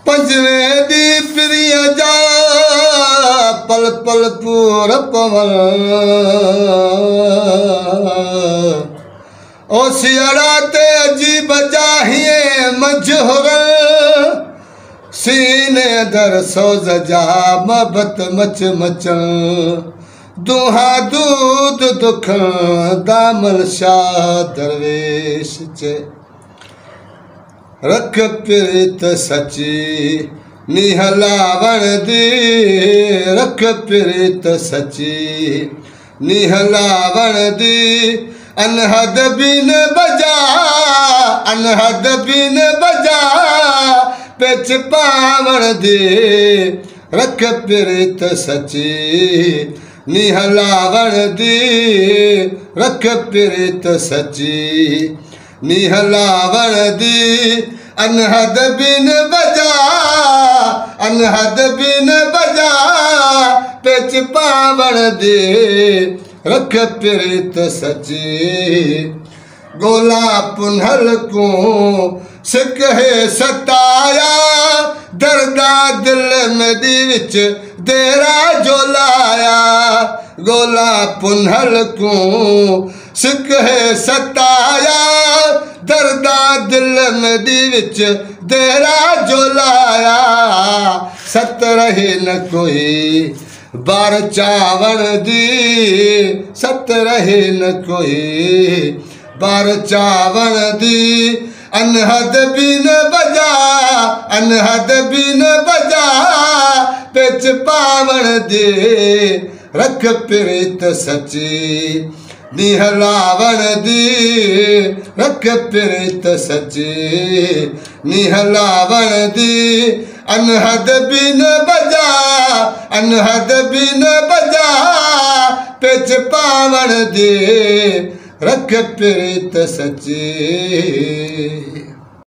पंजवें दी प्रिय जा पल पल पूर पवन ओ सियाड़ा ते अजीब जाहिए मजहर सीने दर सोज जा मोहब्बत मच मचन दुहा दूध दुख दामन शाह दरवेश चे रख प्रीत सची निहलावण दी रख प्रीत सची निहलावण दी अनहद बिन बजा अनहद बिन बजा पिच पावण दे रख प्रीत सची निहलावण दी रख प्रीत सची निहलावण दी अनहद बिन बजा अनहद बिन बजा पिच पावण दे रख प्रीत सची गोला पुनहल को सिक है सताया दर्दा दिल में दी विच देरा जो लाया गोला पुनहल को सिक है सताया दर्दा दिल में दी विच देरा जो लाया सत रहे न कोई बार चावण दी सत रहे न कोई बार चावण दी अनहद बिन बजा अनहद बिन बजा पिच पावण दे रख प्रीत सची निहलावण दी रख प्रीत सची निहलावण दी अनहद बिन बजा अनहद बिन बजा पिच पावण दे रख प्रीत सची।